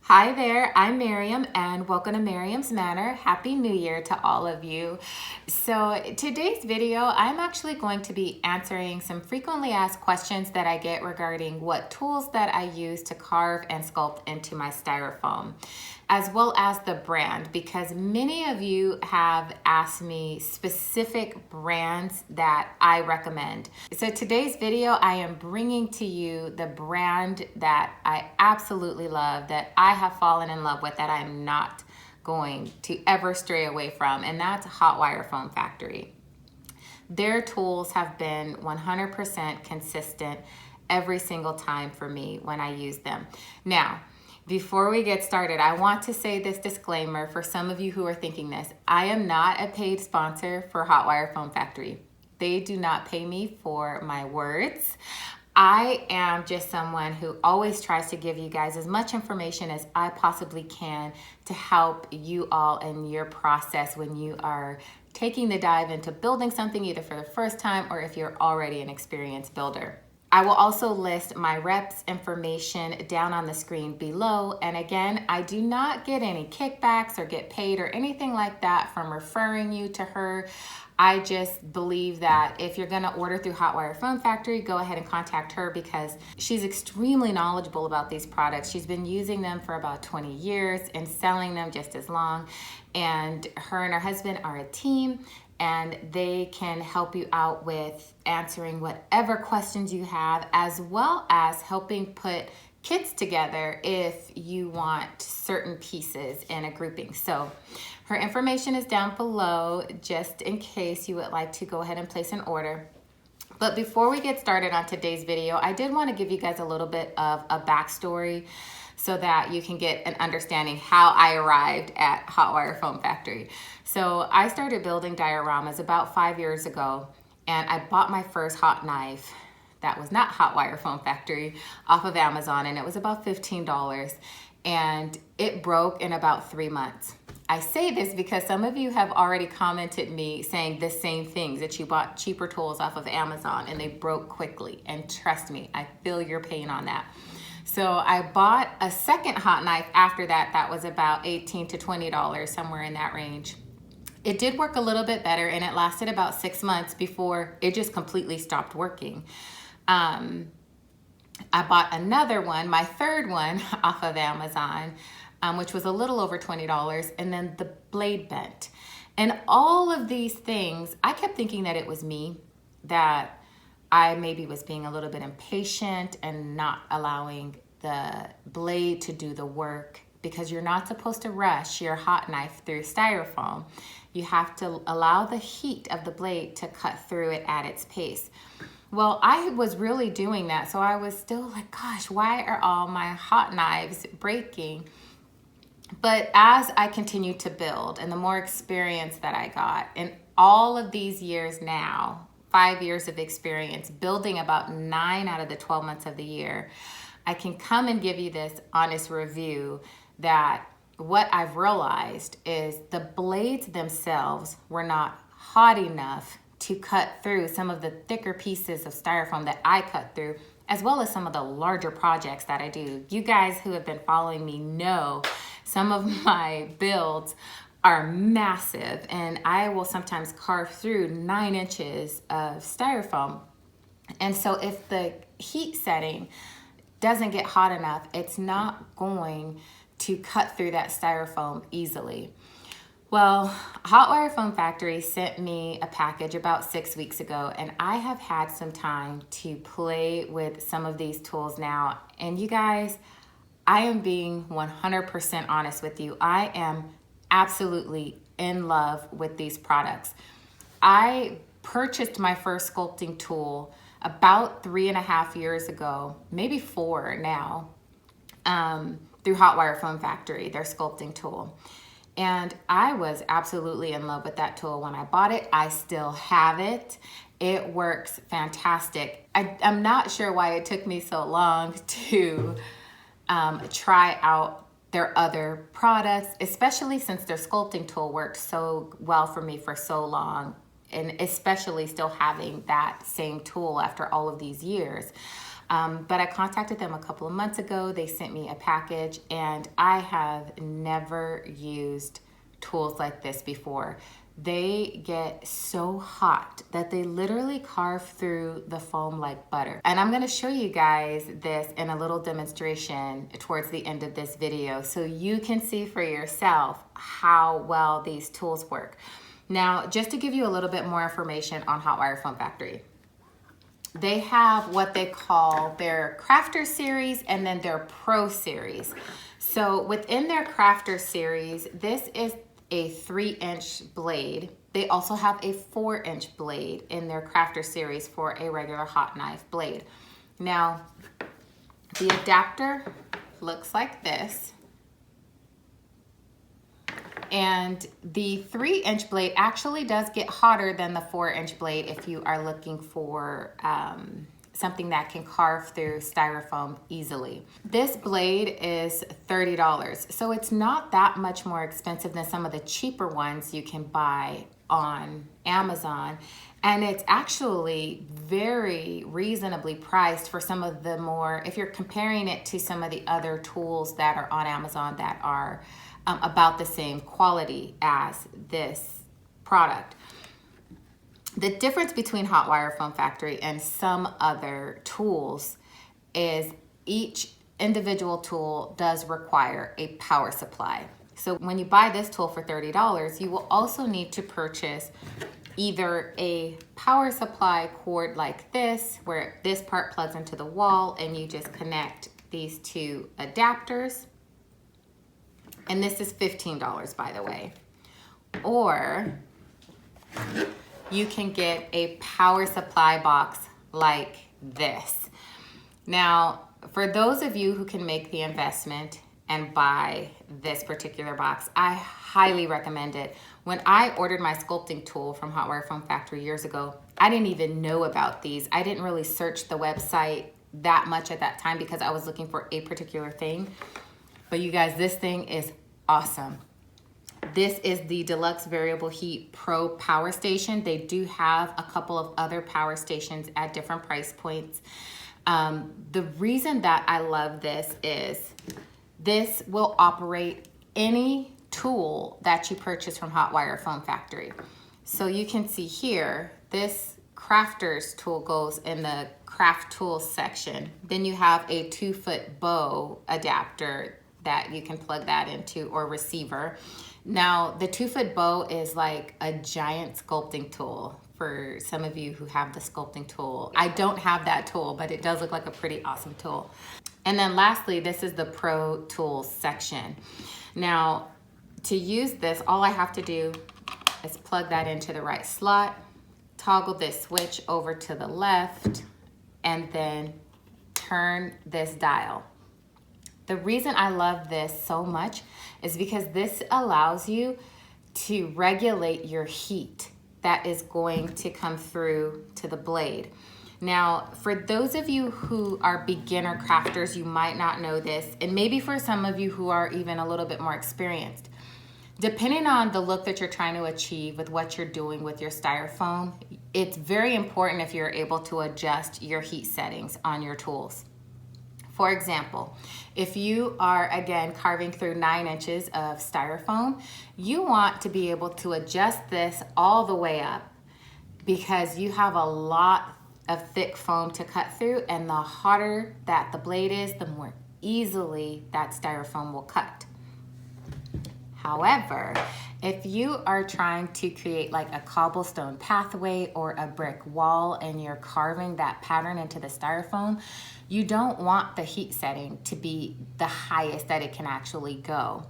Hi there, I'm Miriam and welcome to Miriam's Manor. Happy New Year to all of you. So today's video, I'm actually going to be answering some frequently asked questions that I get regarding what tools that I use to carve and sculpt into my styrofoam, as well as the brand, because many of you have asked me specific brands that I recommend. So today's video, I am bringing to you the brand that I absolutely love, that I have fallen in love with, that I'm not going to ever stray away from, and that's Hot Wire Foam Factory. Their tools have been 100% consistent every single time for me when I use them. Now, before we get started, I want to say this disclaimer for some of you who are thinking this. I am not a paid sponsor for Hot Wire Foam Factory. They do not pay me for my words. I am just someone who always tries to give you guys as much information as I possibly can to help you all in your process when you are taking the dive into building something either for the first time or if you're already an experienced builder. I will also list my reps information down on the screen below. And again, I do not get any kickbacks or get paid or anything like that from referring you to her. I just believe that if you're gonna order through Hot Wire Foam Factory, go ahead and contact her because she's extremely knowledgeable about these products. She's been using them for about 20 years and selling them just as long. And her husband are a team, and they can help you out with answering whatever questions you have, as well as helping put kits together if you want certain pieces in a grouping. So her information is down below just in case you would like to go ahead and place an order. But before we get started on today's video, I did want to give you guys a little bit of a backstory so that you can get an understanding how I arrived at Hot Wire Foam Factory. So I started building dioramas about 5 years ago, and I bought my first hot knife that was not Hot Wire Foam Factory off of Amazon, and it was about $15, and it broke in about 3 months. I say this because some of you have already commented me saying the same things, that you bought cheaper tools off of Amazon and they broke quickly, and trust me, I feel your pain on that. So I bought a second hot knife after that. That was about $18 to $20, somewhere in that range. It did work a little bit better, and it lasted about 6 months before it just completely stopped working. I bought another one, my third one, off of Amazon, which was a little over $20, and then the blade bent. And all of these things, I kept thinking that it was me, that I maybe was being a little bit impatient and not allowing the blade to do the work, because you're not supposed to rush your hot knife through styrofoam. You have to allow the heat of the blade to cut through it at its pace. Well, I was really doing that, so I was still like, gosh, why are all my hot knives breaking? But as I continued to build, and the more experience that I got, in all of these years now, 5 years of experience, building about 9 out of the 12 months of the year, I can come and give you this honest review that what I've realized is the blades themselves were not hot enough to cut through some of the thicker pieces of styrofoam that I cut through, as well as some of the larger projects that I do. You guys who have been following me know some of my builds are massive, and I will sometimes carve through 9 inches of styrofoam. And so if the heat setting doesn't get hot enough, it's not going to cut through that styrofoam easily. Well, Hot Wire Foam Factory sent me a package about 6 weeks ago, and I have had some time to play with some of these tools now. And you guys, I am being 100% honest with you. I am absolutely in love with these products. I purchased my first sculpting tool about 3.5 years ago, maybe 4 now, through Hot Wire Foam Factory, their sculpting tool. And I was absolutely in love with that tool when I bought it. I still have it. It works fantastic. I'm not sure why it took me so long to try out their other products, especially since their sculpting tool worked so well for me for so long, and especially still having that same tool after all of these years. But I contacted them a couple of months ago. They sent me a package, and I have never used tools like this before. They get so hot that they literally carve through the foam like butter. And I'm gonna show you guys this in a little demonstration towards the end of this video so you can see for yourself how well these tools work. Now, just to give you a little bit more information on Hotwire Foam Factory. They have what they call their Crafter series and then their Pro series. So within their Crafter series, this is a 3-inch blade. They also have a 4-inch blade in their Crafter series for a regular hot knife blade. Now, the adapter looks like this. And the 3-inch blade actually does get hotter than the 4-inch blade if you are looking for something that can carve through styrofoam easily. This blade is $30, so it's not that much more expensive than some of the cheaper ones you can buy on Amazon. And it's actually very reasonably priced for some of the more, if you're comparing it to some of the other tools that are on Amazon that are about the same quality as this product. The difference between Hotwire Foam Factory and some other tools is each individual tool does require a power supply. So when you buy this tool for $30, you will also need to purchase either a power supply cord like this, where this part plugs into the wall and you just connect these two adapters. And this is $15, by the way. Or you can get a power supply box like this. Now, for those of you who can make the investment and buy this particular box, I highly recommend it. When I ordered my sculpting tool from Hotwire Foam Factory years ago, I didn't even know about these. I didn't really search the website that much at that time because I was looking for a particular thing. But you guys, this thing is awesome. This is the Deluxe Variable Heat Pro Power Station. They do have a couple of other power stations at different price points. The reason that I love this is this will operate any tool that you purchase from Hotwire Foam Factory. So you can see here, this Crafter's tool goes in the craft tools section. Then you have a 2-foot bow adapter that you can plug that into, or receiver. Now, the 2-foot bow is like a giant sculpting tool for some of you who have the sculpting tool. I don't have that tool, but it does look like a pretty awesome tool. And then lastly, this is the Pro Tools section. Now, to use this, all I have to do is plug that into the right slot, toggle this switch over to the left, and then turn this dial. The reason I love this so much is because this allows you to regulate your heat that is going to come through to the blade. Now, for those of you who are beginner crafters, you might not know this, and maybe for some of you who are even a little bit more experienced, depending on the look that you're trying to achieve with what you're doing with your styrofoam, it's very important if you're able to adjust your heat settings on your tools. For example, if you are, again, carving through 9 inches of styrofoam, you want to be able to adjust this all the way up because you have a lot of thick foam to cut through, and the hotter that the blade is, the more easily that styrofoam will cut. However, if you are trying to create like a cobblestone pathway or a brick wall and you're carving that pattern into the styrofoam, you don't want the heat setting to be the highest that it can actually go.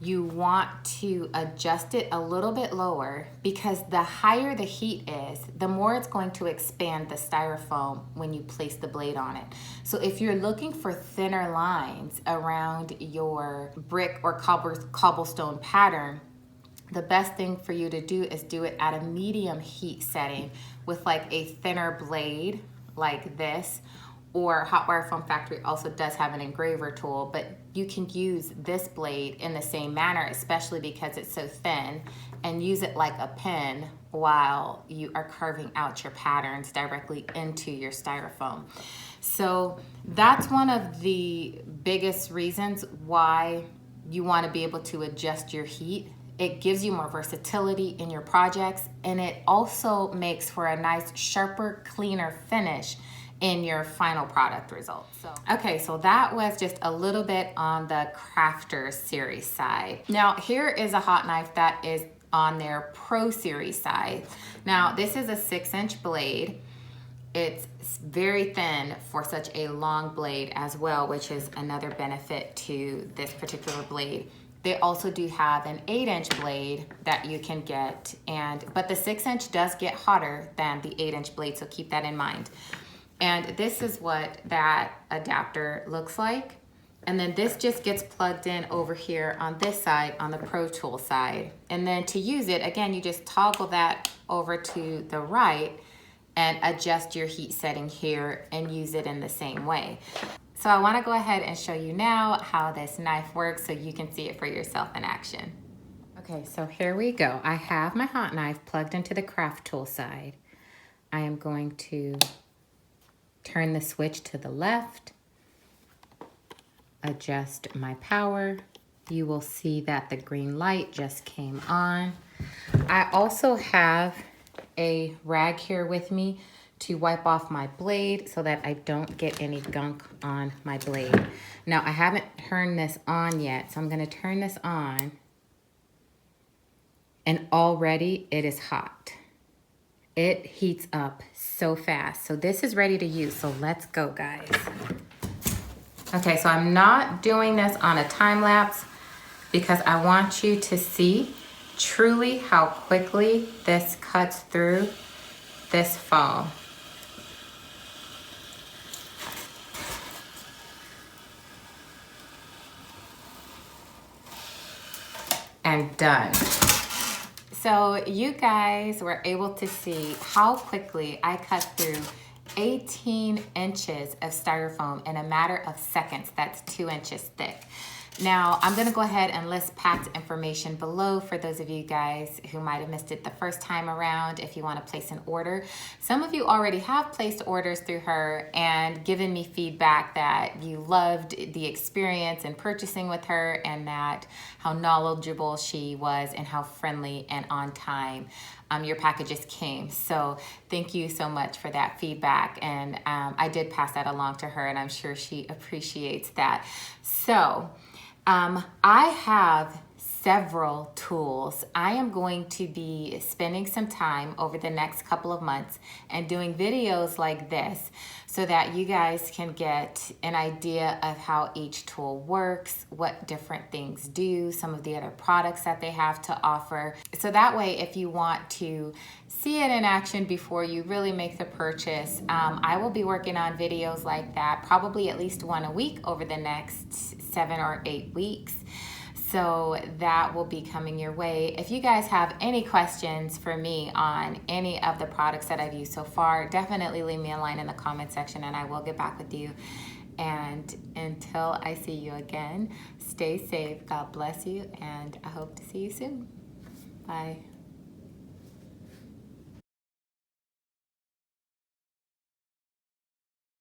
You want to adjust it a little bit lower because the higher the heat is, the more it's going to expand the styrofoam when you place the blade on it. So if you're looking for thinner lines around your brick or cobblestone pattern, the best thing for you to do is do it at a medium heat setting with like a thinner blade like this. Or Hotwire Foam Factory also does have an engraver tool, but you can use this blade in the same manner, especially because it's so thin, and use it like a pen while you are carving out your patterns directly into your styrofoam. So that's one of the biggest reasons why you want to be able to adjust your heat. It gives you more versatility in your projects, and it also makes for a nice, sharper, cleaner finish in your final product result. Okay, so that was just a little bit on the Crafter series side. Now here is a hot knife that is on their Pro series side. Now this is a 6-inch blade. It's very thin for such a long blade as well, which is another benefit to this particular blade. They also do have an 8-inch blade that you can get, but the 6-inch does get hotter than the 8-inch blade, so keep that in mind. And this is what that adapter looks like. And then this just gets plugged in over here on this side, on the Pro Tool side. And then to use it, again, you just toggle that over to the right and adjust your heat setting here and use it in the same way. So I want to go ahead and show you now how this knife works so you can see it for yourself in action. Okay, so here we go. I have my hot knife plugged into the craft tool side. I am going to turn the switch to the left, adjust my power. You will see that the green light just came on. I also have a rag here with me to wipe off my blade so that I don't get any gunk on my blade. Now I haven't turned this on yet, so I'm gonna turn this on, and already it is hot. It heats up so fast. So this is ready to use, so let's go, guys. Okay, so I'm not doing this on a time lapse because I want you to see truly how quickly this cuts through this foam. And done. So you guys were able to see how quickly I cut through 18 inches of styrofoam in a matter of seconds. That's 2 inches thick. Now, I'm gonna go ahead and list Pat's information below for those of you guys who might have missed it the first time around if you wanna place an order. Some of you already have placed orders through her and given me feedback that you loved the experience in purchasing with her and that how knowledgeable she was and how friendly and on time your packages came. So thank you so much for that feedback. And I did pass that along to her and I'm sure she appreciates that. So I have several tools. I am going to be spending some time over the next couple of months and doing videos like this so that you guys can get an idea of how each tool works, what different things do, some of the other products that they have to offer. So that way, if you want to see it in action before you really make the purchase, I will be working on videos like that, probably at least one a week over the next 7 or 8 weeks. So that will be coming your way. If you guys have any questions for me on any of the products that I've used so far, definitely leave me a line in the comment section and I will get back with you. And until I see you again, stay safe, God bless you, and I hope to see you soon. Bye.